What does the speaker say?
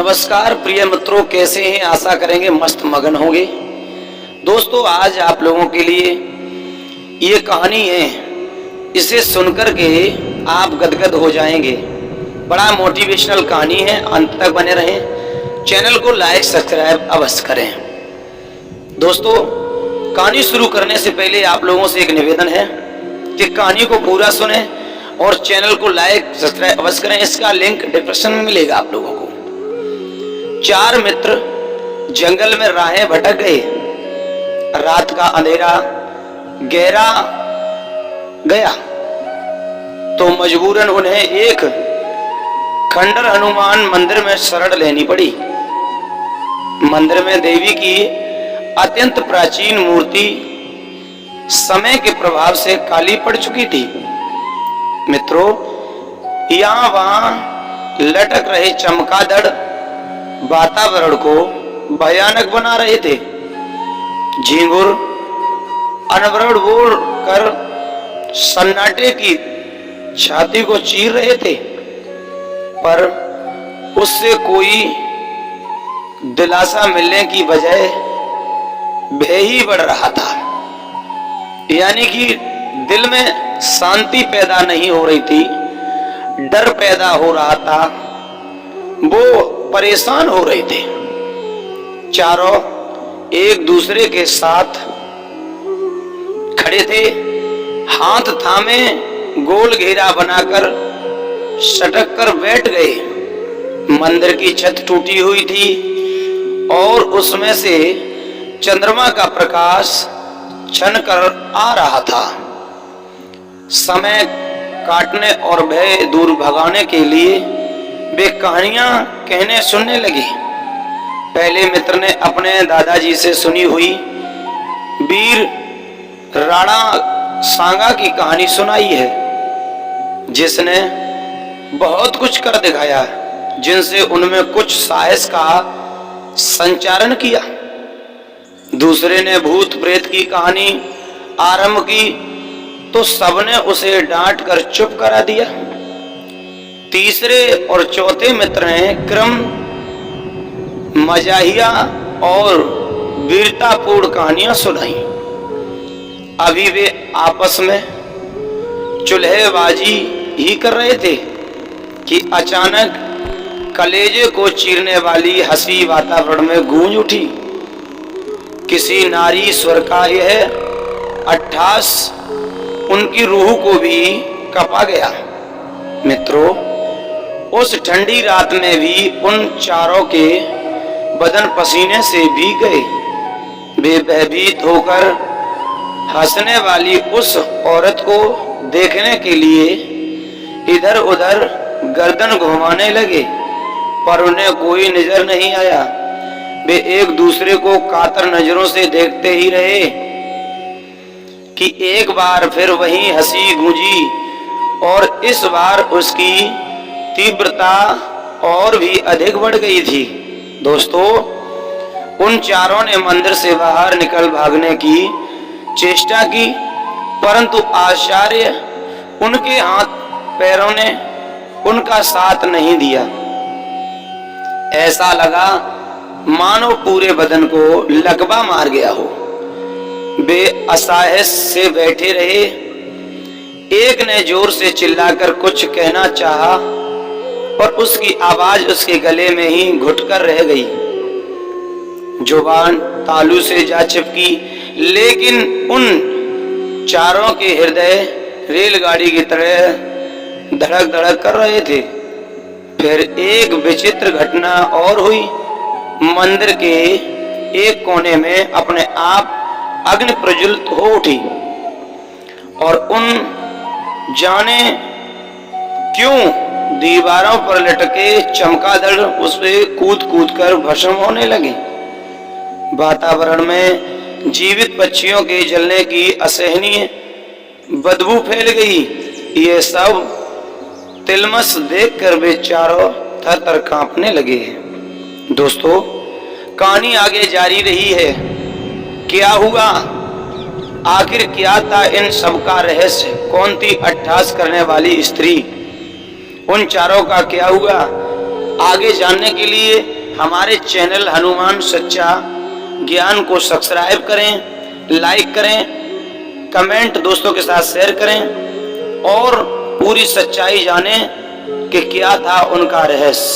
नमस्कार प्रिय मित्रों, कैसे हैं? आशा करेंगे मस्त मगन होंगे। दोस्तों, आज आप लोगों के लिए ये कहानी है, इसे सुनकर के आप गदगद हो जाएंगे। बड़ा मोटिवेशनल कहानी है, अंत तक बने रहें। चैनल को लाइक सब्सक्राइब अवश्य करें। दोस्तों, कहानी शुरू करने से पहले आप लोगों से एक निवेदन है कि कहानी को पूरा सुने और चैनल को लाइक सब्सक्राइब अवश्य करें। इसका लिंक डिस्क्रिप्शन में मिलेगा आप लोगों को। 4 मित्र जंगल में राहें भटक गए। रात का अंधेरा गहरा गया तो मजबूरन उन्हें एक खंडर हनुमान मंदिर में शरण लेनी पड़ी। मंदिर में देवी की अत्यंत प्राचीन मूर्ति समय के प्रभाव से काली पड़ चुकी थी। मित्रों, यहाँ वहां लटक रहे चमगादड़ वातावरण को भयानक बना रहे थे। झींगुर अनवरत बोल कर सन्नाटे की छाती को चीर रहे थे, पर उससे कोई दिलासा मिलने की बजाय भय ही बढ़ रहा था। यानी कि दिल में शांति पैदा नहीं हो रही थी, डर पैदा हो रहा था, वो परेशान हो रहे थे। चारों एक दूसरे के साथ खड़े थे, हाथ थामे गोल घेरा बनाकर सटक कर बैठ गए। मंदिर की छत टूटी हुई थी और उसमें से चंद्रमा का प्रकाश छन कर आ रहा था। समय काटने और भय दूर भगाने के लिए वे कहानियां कहने सुनने लगे। पहले मित्र ने अपने दादाजी से सुनी हुई वीर राणा सांगा की कहानी सुनाई है, जिसने बहुत कुछ कर दिखाया, जिनसे उनमें कुछ साहस का संचारण किया। दूसरे ने भूत प्रेत की कहानी आरंभ की तो सबने उसे डांट कर चुप करा दिया। तीसरे और चौथे मित्र ने क्रम मजाहिया और वीरतापूर्ण कहानियां सुनाई। अभी वे आपस में चुल्हेबाजी ही कर रहे थे कि अचानक कलेजे को चीरने वाली हंसी वातावरण में गूंज उठी। किसी नारी स्वर का यह अट्ठास उनकी रूह को भी कपा गया। मित्रों, उस ठंडी रात में भी उन चारों के बदन पसीने से भीग गए। वे भयभीत होकर हंसने वाली उस औरत को देखने के लिए इधर उधर गर्दन घुमाने लगे, पर उन्हें कोई नजर नहीं आया। वे एक दूसरे को कातर नजरों से देखते ही रहे कि एक बार फिर वही हंसी गूंजी और इस बार उसकी तीव्रता और भी अधिक बढ़ गई थी। दोस्तों, उन चारों ने मंदिर से बाहर निकल भागने की चेष्टा की, परंतु आश्चर्य उनके हाथ पैरों ने उनका साथ नहीं दिया। ऐसा लगा मानो पूरे बदन को लकवा मार गया हो। वे असहाय से बैठे रहे। एक ने जोर से चिल्लाकर कुछ कहना चाहा, पर उसकी आवाज उसके गले में ही घुटकर रह गई। जुबान तालू से जा चिपकी, लेकिन उन चारों के हृदय रेलगाड़ी की तरह धड़क धड़क कर रहे थे। फिर एक विचित्र घटना और हुई। मंदिर के एक कोने में अपने आप अग्नि प्रज्वलित हो उठी और उन जाने क्यों दीवारों पर लटके चमगादड़ उसपे कूद कूद कर भस्म होने लगे। वातावरण में जीवित पक्षियों के जलने की असहनीय बदबू फैल गई। ये सब तिलमस देखकर वे चारों थर-थर कांपने लगे। दोस्तों, कहानी आगे जारी रही है। क्या हुआ? आखिर क्या था इन सब का रहस्य? कौन थी अट्ठास करने वाली स्त्री? उन चारों का क्या हुआ? आगे जानने के लिए हमारे चैनल हनुमान सच्चा ज्ञान को सब्सक्राइब करें, लाइक करें, कमेंट दोस्तों के साथ शेयर करें और पूरी सच्चाई जानें कि क्या था उनका रहस्य।